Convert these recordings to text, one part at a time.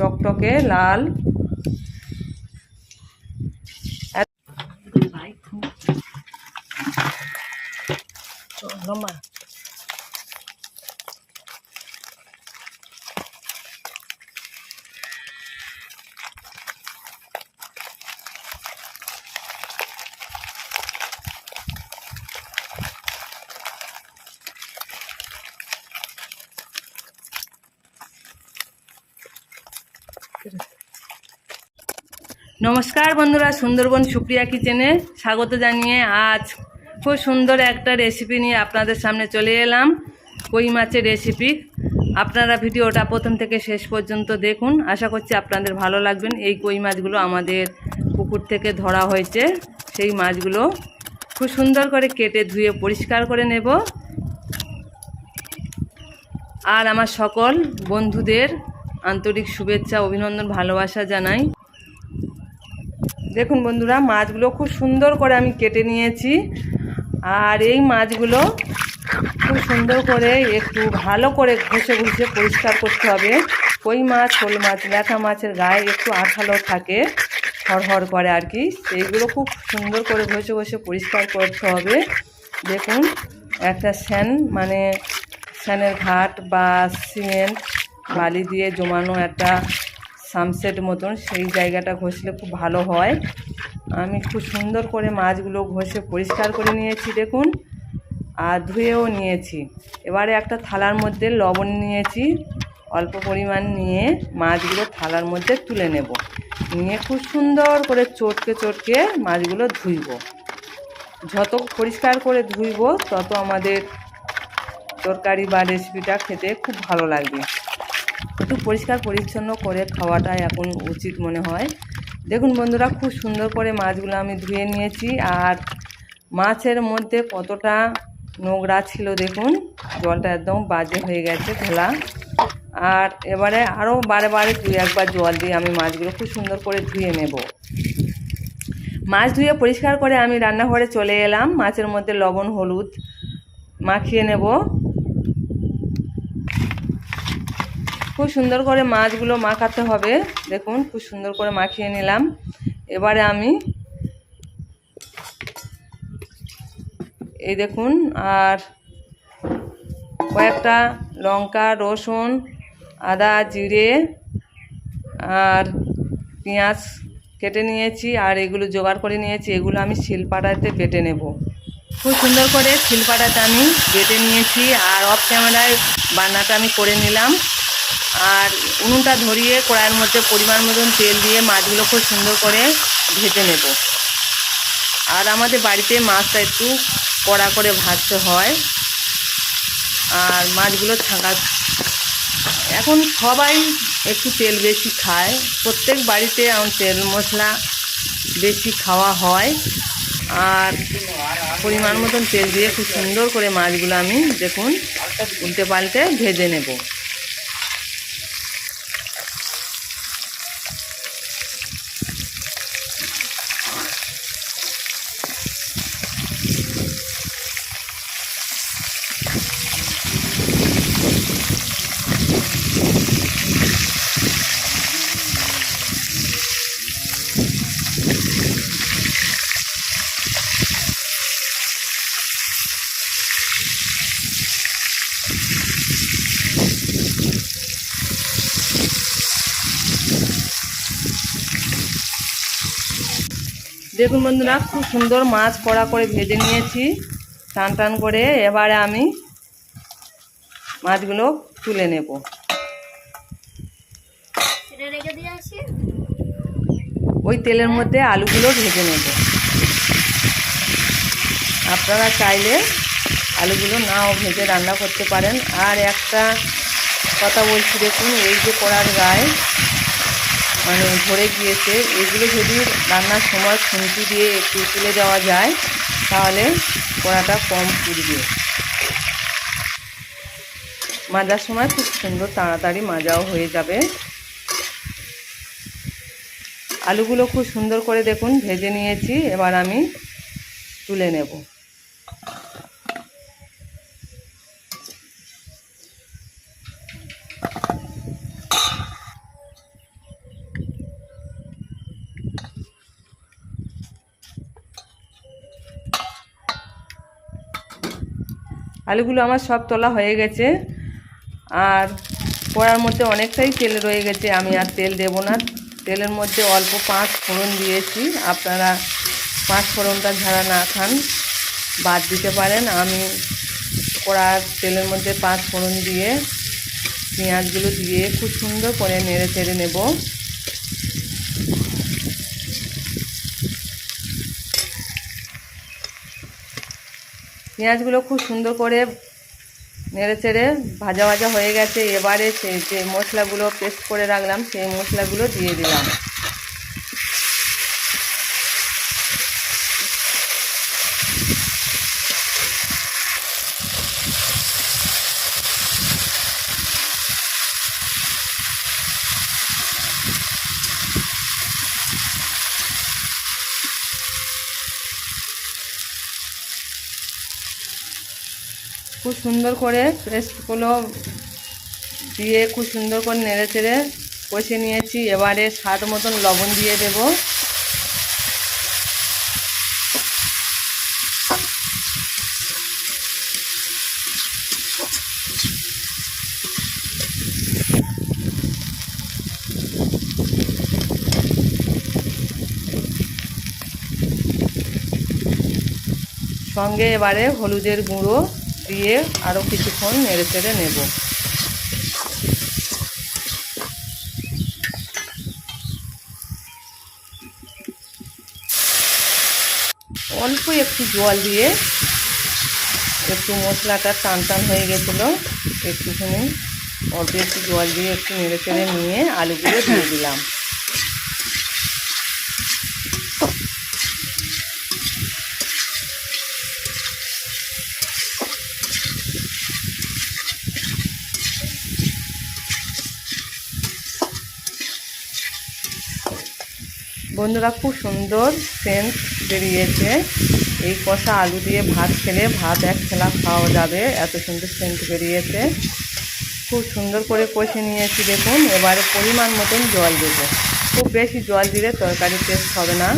টকটকে লাল। নমস্কার বন্ধুরা, সুন্দরবন সুপ্রিয়া কিচেনে স্বাগত জানিয়ে আজ খুব সুন্দর একটা রেসিপি নিয়ে আপনাদের সামনে চলে এলাম। কই মাছের রেসিপি। আপনারা ভিডিওটা প্রথম থেকে শেষ পর্যন্ত দেখুন, আশা করছি আপনাদের ভালো লাগবেন। এই কই মাছগুলো আমাদের পুকুর থেকে ধরা হয়েছে। সেই মাছগুলো খুব সুন্দর করে কেটে ধুয়ে পরিষ্কার করে নেব। আর আমার সকল বন্ধুদের আন্তরিক শুভেচ্ছা, অভিনন্দন, ভালোবাসা জানাই। দেখুন বন্ধুরা, মাছগুলো খুব সুন্দর করে আমি কেটে নিয়েছি। আর এই মাছগুলো খুব সুন্দর করে একটু ভালো করে ঘষে ঘষে পরিষ্কার করতে হবে। কই মাছ, শোল মাছ, ল্যাঠা মাছের গায়ে একটু আঠালো থাকে, হড়হড় করে আর কি। সেইগুলো খুব সুন্দর করে ঘষে ঘষে পরিষ্কার করতে হবে। দেখুন, একটা স্যানের ঘাট বা সিমেন্ট বালি দিয়ে জমানো একটা সামসেট মতন, সেই জায়গাটা ঘষলে খুব ভালো হয়। আমি খুব সুন্দর করে মাছগুলো ঘষে পরিষ্কার করে নিয়েছি দেখুন, আর ধুয়েও নিয়েছি। এবারে একটা থালার মধ্যে লবণ নিয়েছি, অল্প পরিমাণ নিয়ে মাছগুলো থালার মধ্যে তুলে নেব। নিয়ে খুব সুন্দর করে চটকে চটকে মাছগুলো ধুইব। যত পরিষ্কার করে ধুইব তত আমাদের তরকারি বা রেসিপিটা খেতে খুব ভালো লাগবে। একটু পরিষ্কার পরিচ্ছন্ন করে খাওয়াটা এখন উচিত মনে হয়। দেখুন বন্ধুরা, খুব সুন্দর করে মাছগুলো আমি ধুয়ে নিয়েছি। আর মাছের মধ্যে কতটা নোংরা ছিল দেখুন, জলটা একদম বাজে হয়ে গেছে ঘোলা। আর এবারে আরও বারে বারে দুই একবার জল দিয়ে আমি মাছগুলো খুব সুন্দর করে ধুয়ে নেব। মাছ ধুয়ে পরিষ্কার করে আমি রান্নাঘরে চলে এলাম। মাছের মধ্যে লবণ হলুদ মাখিয়ে নেব। খুব সুন্দর করে মাছগুলো মাখাতে হবে। দেখুন, খুব সুন্দর করে মাখিয়ে নিলাম। এবারে আমি এই দেখুন, আর কয়েকটা লঙ্কা, রসুন, আদা, জিরে আর পেঁয়াজ কেটে নিয়েছি। আর এগুলো জোগাড় করে নিয়েছি। এগুলো আমি শিলপাটাতে বেটে নেব। খুব সুন্দর করে শিলপাটাতে আমি বেটে নিয়েছি। আর অফ ক্যামেরায় বান্নাটা আমি করে নিলাম। আর উনুনটা ধরিয়ে কড়াইয়ের মধ্যে পরিমাণ মতন তেল দিয়ে মাছগুলো খুব সুন্দর করে ভেজে নেব। আর আমাদের বাড়িতে মাছটা একটু কড়া করে ভাজতে হয়। আর মাছগুলো এখন সবাই একটু তেল বেশি খায়। প্রত্যেক বাড়িতে তেল মশলা বেশি খাওয়া হয়। আর পরিমাণ মতন তেল দিয়ে খুব সুন্দর করে মাছগুলো আমি দেখুন উল্টে পাল্টে ভেজে নেব। দেখুন বন্ধুরা, খুব সুন্দর মাছ কড়া করে ভেজে নিয়েছি টান টান করে। এবারে আমি মাছগুলো তুলে নেব। ওই তেলের মধ্যে আলুগুলো ভেজে নেব। আপনারা চাইলে আলুগুলো নাও ভেজে রান্না করতে পারেন। আর একটা কথা বলছি, দেখুন এই যে কড়ার গায়ে ধরে গিয়েছে, এগুলো যদি রান্নার সময় খুন্তি দিয়ে একটু তুলে দেওয়া যায় তাহলে কড়াটা কম পুড়বে। মাজার সময় খুব সুন্দর তাড়াতাড়ি মাজাও হয়ে যাবে। আলুগুলো খুব সুন্দর করে দেখুন ভেজে নিয়েছি। এবার আমি তুলে নেব। আলুগুলো আমার সব তোলা হয়ে গেছে, আর কড়ার মধ্যে অনেকটাই তেল রয়ে গেছে, আমি আর তেল দেব না। তেলের মধ্যে অল্প 5 ফোড়ন দিয়েছি, আপনারা 5 ফোড়নটা ঝাড়া না খান বাদ দিতে পারেন। আমি কড়ার তেলের মধ্যে 5 ফোড়ন দিয়ে পেঁয়াজগুলো দিয়ে খুব সুন্দর করে নেড়ে চেড়ে নেব। পেঁয়াজগুলো খুব সুন্দর করে নেড়ে চেড়ে ভাজা ভাজা হয়ে গেছে। এবারে সেই যে মশলাগুলো পেস্ট করে রাখলাম সেই মশলাগুলো দিয়ে দিলাম। খুব সুন্দর করে পেস্টগুলো দিয়ে খুব সুন্দর করে নেড়ে চেড়ে কষে নিয়েছি। এবারে স্বাদ মতন লবণ দিয়ে দেব। সঙ্গে এবারে হলুদের গুঁড়ো দিয়ে আরও কিছুক্ষণ নেড়ে চেড়ে নেব। অল্প একটু জল দিয়ে, একটু মশলাটা টান টান হয়ে গেছিলো, একটুখানি অল্প একটু জল দিয়ে একটু নেড়ে চেড়ে নিয়ে আলুগুলো দিয়ে দিলাম। বন্ধুরা, খুব সুন্দর সেন্ট বেরিয়েছে। এই কষা আলু দিয়ে ভাত খেলে ভাত এক খেলা খাওয়া যাবে, এত সুন্দর সেন্ট বেরিয়েছে। খুব সুন্দর করে কষে নিয়েছি দেখুন। এবারে পরিমাণ মতন জল দেবো। খুব বেশি জল দিলে তরকারির টেস্ট হবে না,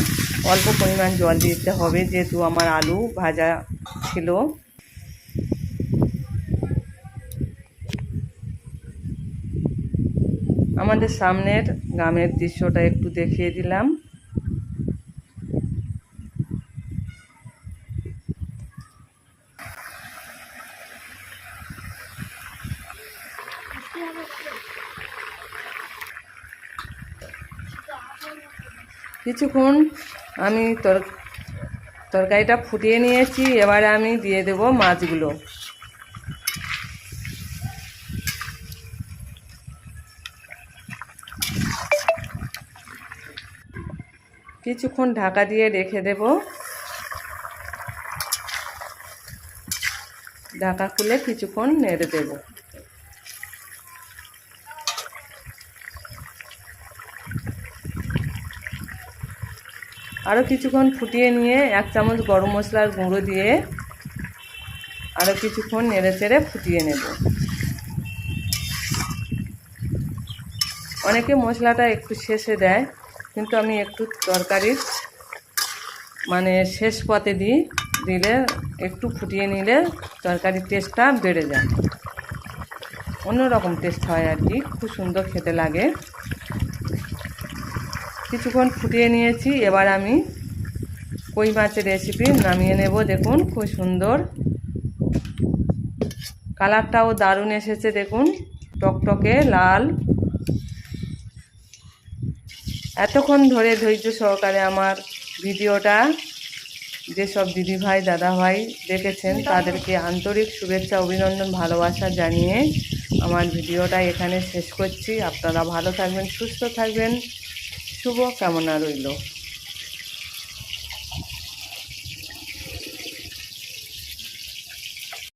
অল্প পরিমাণ জল দিতে হবে, যেহেতু আমার আলু ভাজা ছিল। আমাদের সামনের গ্রামের দৃশ্যটা একটু দেখিয়ে দিলাম। কিছুক্ষণ আমি তরকারিটা ফুটিয়ে নিয়েছি। এবারে আমি দিয়ে দেব মাছগুলো। কিছুক্ষণ ঢাকা দিয়ে রেখে দেব। ঢাকা খুলে কিছুক্ষণ নেড়ে দেব। আরও কিছুক্ষণ ফুটিয়ে নিয়ে 1 চামচ গরম মশলার গুঁড়ো দিয়ে আরও কিছুক্ষণ নেড়ে চেড়ে ফুটিয়ে নেব। অনেকে মশলাটা একটু শেষে দেয়, কিন্তু আমি একটু তরকারির শেষ পথে দিলে একটু ফুটিয়ে নিলে তরকারির টেস্টটা বেড়ে যায়, অন্যরকম টেস্ট হয় আর কি, খুব সুন্দর খেতে লাগে। কিছুক্ষণ ফুটিয়ে নিয়েছি। এবার আমি কই মাছের রেসিপি নামিয়ে নেব। দেখুন খুব সুন্দর কালারটাও দারুণ এসেছে, দেখুন টকটকে লাল। এতক্ষণ ধরে ধৈর্য সহকারে আমার ভিডিওটা যেসব দিদিভাই দাদাভাই দেখেছেন তাদেরকে আন্তরিক শুভেচ্ছা, অভিনন্দন, ভালোবাসা জানিয়ে আমার ভিডিওটা এখানে শেষ করছি। আপনারা ভালো থাকবেন, সুস্থ থাকবেন, শুভ কামনা রইল।